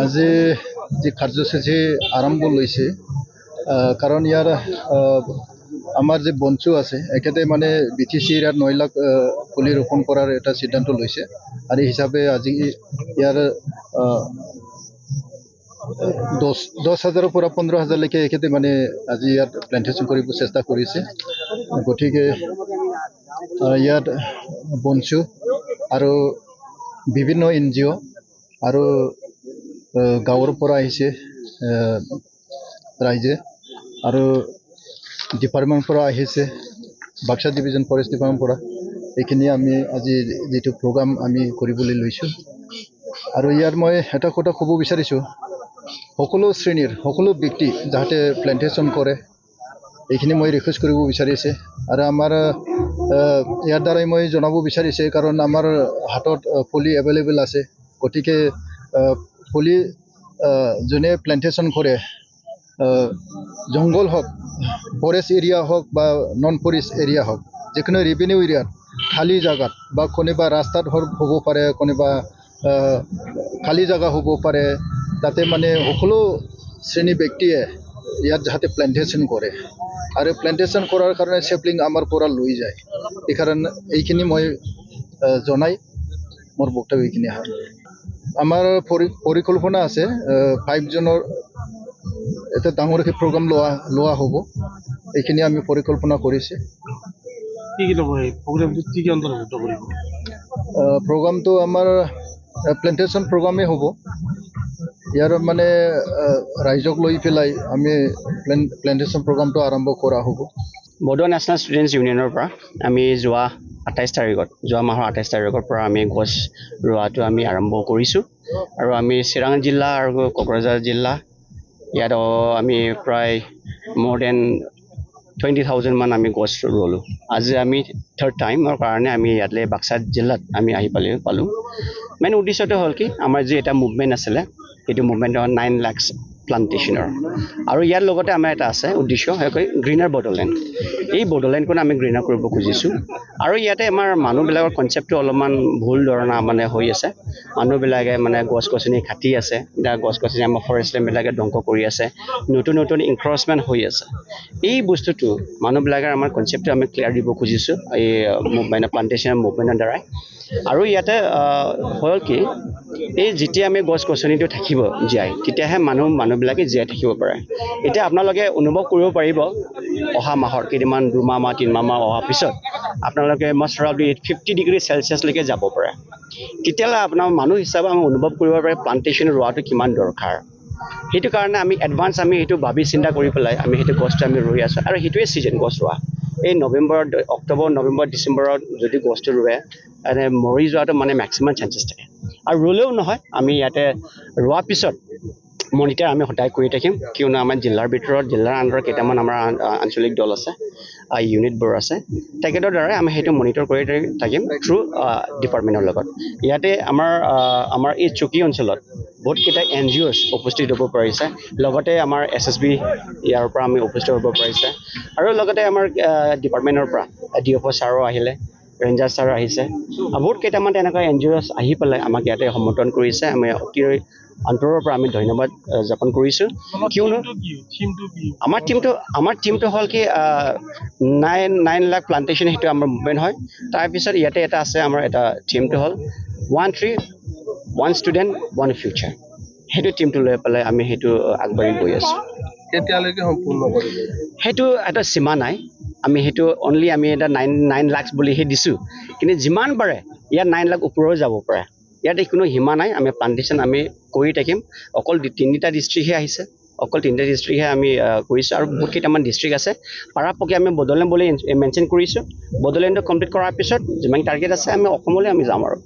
আজি যি কাৰ্যসূচী আৰম্ভ লৈছে কাৰণ ইয়াৰ আমাৰ যে বঞ্চু আছে একেতে মানে BTC এৰিয়াত 9 লাখ পুলি ৰোপণ কৰাৰ এটা সিদ্ধান্ত লৈছে আৰু এই হিচাপে আজি ইয়াৰ 10,000 পৰা 15,000 লৈকে একেতে মানে আজি ইয়াত প্লান্টেশন কৰিব চেষ্টা কৰিছে গতিকে ইয়াত বঞ্চু আৰু বিভিন্ন NGO আৰু গাঁৱৰ পৰা আহিছে ৰাইজে আৰু ডিপাৰ্টমেণ্ট পৰা আহিছে বাক্সা ডিভিজন ফৰেষ্ট ডিপাৰ্টমেণ্ট পৰা এইখিনি আমি আজি যেটো প্ৰগ্ৰাম আমি কৰিবলৈ লৈছো আৰু ইয়াৰ মই এটা কথা ক'ব বিচাৰিছো সকলো শ্ৰেণীৰ সকলো ব্যক্তি যাতে প্লান্টেশন কৰে এইখিনি মই ৰিকুৱেষ্ট কৰিব বিচাৰিছে আৰু আমাৰ ইয়াৰ দ্বাৰাই মই জনাব বিচাৰিছে কাৰণ আমাৰ হাতত পুলি এভেইলেবল আছে গতিকে পুলি যোনে প্লান্টেশন কৰে জঙ্গল হোক ফৰেষ্ট এৰিয়া হোক বা নন ফৰেষ্ট এৰিয়া হোক যিকোনো ৰেভিনিউ এৰিয়াত খালি জায়গাত বা কোনোবা ৰাস্তাত হ'ব পাৰে কোনোবা খালি জায়গা হ'ব পাৰে তাতে মানে সকলো শ্ৰেণী ব্যক্তিয়ে ইয়াত যাতে প্লান্টেশন কৰে আৰু প্লান্টেশন কৰাৰ কাৰণে সেপলিং আমাৰ পৰা লৈ যায় এই কাৰণে এইখিনি মই জনাই মোৰ বক্তব্য এইখিনি হয় আমাৰ পৰিকল্পনা আছে 5 জনৰ এটা ডাঙৰ প্ৰগ্ৰাম লোৱা হ'ব এইখিনি আমি পৰিকল্পনা কৰিছে কি ল'ব এই প্ৰগ্ৰামটো কি অন্তৰ্ভুক্ত কৰিব প্ৰগ্ৰামটো আমাৰ প্লান্টেশন প্ৰগ্ৰামে হ'ব ইয়াৰ মানে ৰাইজক লৈ পেলাই আমি প্লান্টেশন প্ৰগ্ৰামটো আৰম্ভ কৰা হ'ব বড়ো নেশ্যনেল ষ্টুডেণ্টছ ইউনিয়নৰ পৰা আমি যোৱা 28 তাৰিখত যোৱা মাহৰ 28 তাৰিখৰ পৰা আমি গছ ৰোৱাটো আমি আৰম্ভ কৰিছোঁ আৰু আমি চিৰাং জিলা আৰু কোকৰাঝাৰ জিলা ইয়াত আমি প্ৰায় more than 20,000 মান আমি গছ ৰুলোঁ আজি আমি থাৰ্ড টাইমৰ কাৰণে আমি ইয়াতলে বাক্সা জিলাত আমি আহি পালোঁ মেইন উদ্দেশ্যটো হ'ল কি আমাৰ যে এটা মুভমেণ্ট আছিলে এইটো মুভমেণ্টৰ 9 লাখ প্লান্টেশনৰ আৰু ইয়াৰ লগতে আমাৰ এটা আছে উদ্দেশ্য হয় গ্ৰীনাৰ বডোলেণ্ড এই বডোলেণ্ডখন আমি গ্ৰীনাৰ কৰিব খুজিছোঁ আৰু ইয়াতে আমাৰ মানুহবিলাকৰ কনচেপ্টটো অলপমান ভুল ধৰণা মানে হৈ আছে মানুহবিলাকে মানে গছ-গছনি কাটি আছে গছ-গছনি আমাৰ ফৰেষ্ট লেণ্ডবিলাকে ধ্বংস কৰি আছে নতুন ইনক্ৰচমেণ্ট হৈ আছে এই বস্তুটো মানুহবিলাকৰ আমাৰ কনচেপ্টটো আমি ক্লিয়াৰ দিব খুজিছোঁ এই মুভমেণ্ট প্লান্টেশন মুভমেণ্টৰ দ্বাৰাই আৰু ইয়াতে হ'ল কি এই যেতিয়া আমি গছ-গছনিটো থাকিব জীয়াই তেতিয়াহে মানুহবিলাকে জীয়াই থাকিব পাৰে এতিয়া আপোনালোকে অনুভৱ কৰিব পাৰিব অহা মাহৰ কেইদিনমান 2 মাহ 3 মাহ অহাৰ পিছত আপোনালোকে most probably 50 ডিগ্ৰী চেলচিয়াছলৈকে যাব পাৰে তেতিয়ালে আপোনাৰ মানুহ হিচাপে আমি অনুভৱ কৰিব পাৰে প্লান্টেশন ৰোৱাটো কিমান দৰকাৰ সেইটো কাৰণে আমি এডভান্স আমি সেইটো ভাবি চিন্তা কৰি পেলাই আমি সেইটো গছটো আমি ৰুই আছোঁ আৰু সেইটোৱে ছিজন গছ ৰোৱা এই অক্টোবৰ নৱেম্বৰ ডিচেম্বৰত যদি গছটো ৰুৱে আৰু মৰি যোৱাটো মানে মেক্সিমাম চান্সেছ থাকে আৰু ৰুলেও নহয় আমি ইয়াতে ৰোৱাৰ পিছত মনিটৰ আমি সদায় কৰি থাকিম কিয়নো আমাৰ জিলাৰ ভিতৰত জিলাৰ আণ্ডাৰত কেইটামান আমাৰ আঞ্চলিক দল আছে ইউনিটবোৰ আছে তেখেতৰ দ্বাৰাই আমি সেইটো মনিটৰ কৰি থাকিম থ্ৰু ডিপাৰ্টমেণ্টৰ লগত ইয়াতে আমাৰ এই চুকী অঞ্চলত বহুতকেইটা NGOs উপস্থিত হ'ব পাৰিছে লগতে আমাৰ SSB ইয়াৰ পৰা আমি উপস্থিত হ'ব পাৰিছে আৰু লগতে আমাৰ ডিপাৰ্টমেণ্টৰ পৰা DFO ছাৰো আহিলে ৰেঞ্জাৰ ছাৰ আহিছে বহুত কেইটামান তেনেকুৱা NGOs আহি পেলাই আমাক ইয়াতে সমৰ্থন কৰিছে আমি অতি অন্তৰৰ পৰা আমি ধন্যবাদ জ্ঞাপন কৰিছোঁ কিয়নো আমাৰ টিমটো হ'ল কি 9 লাখ প্লান্টেশন সেইটো আমাৰ মুভমেণ্ট হয় তাৰপিছত ইয়াতে এটা আছে আমাৰ এটা টিমটো হ'ল 1 tree 1 student 1 future সেইটো টিমটো লৈ পেলাই আমি সেইটো আগবাঢ়ি গৈ আছোঁ কেতিয়ালৈকে সম্পূৰ্ণ কৰিব সেইটো এটা সীমা নাই আমি সেইটো অনলি আমি এটা 9 লাখ বুলিহে দিছোঁ কিন্তু যিমান পাৰে ইয়াত 9 লাখ ওপৰও যাব পাৰে ইয়াতে কোনো সীমা নাই আমি প্লান্টেশন আমি কৰি থাকিম অকল 3টা ডিষ্ট্ৰিক্টহে আহিছে অকল 3টা ডিষ্ট্ৰিক্টহে আমি কৰিছোঁ আৰু বহুত কেইটামান ডিষ্ট্ৰিক্ট আছে পাৰাপক্ষে আমি বডোলেণ্ড বুলি মেনশ্যন কৰিছোঁ বডোলেণ্ডটো কমপ্লিট কৰাৰ পিছত যিমান টাৰ্গেট আছে আমি অসমলৈ আমি যাম আৰু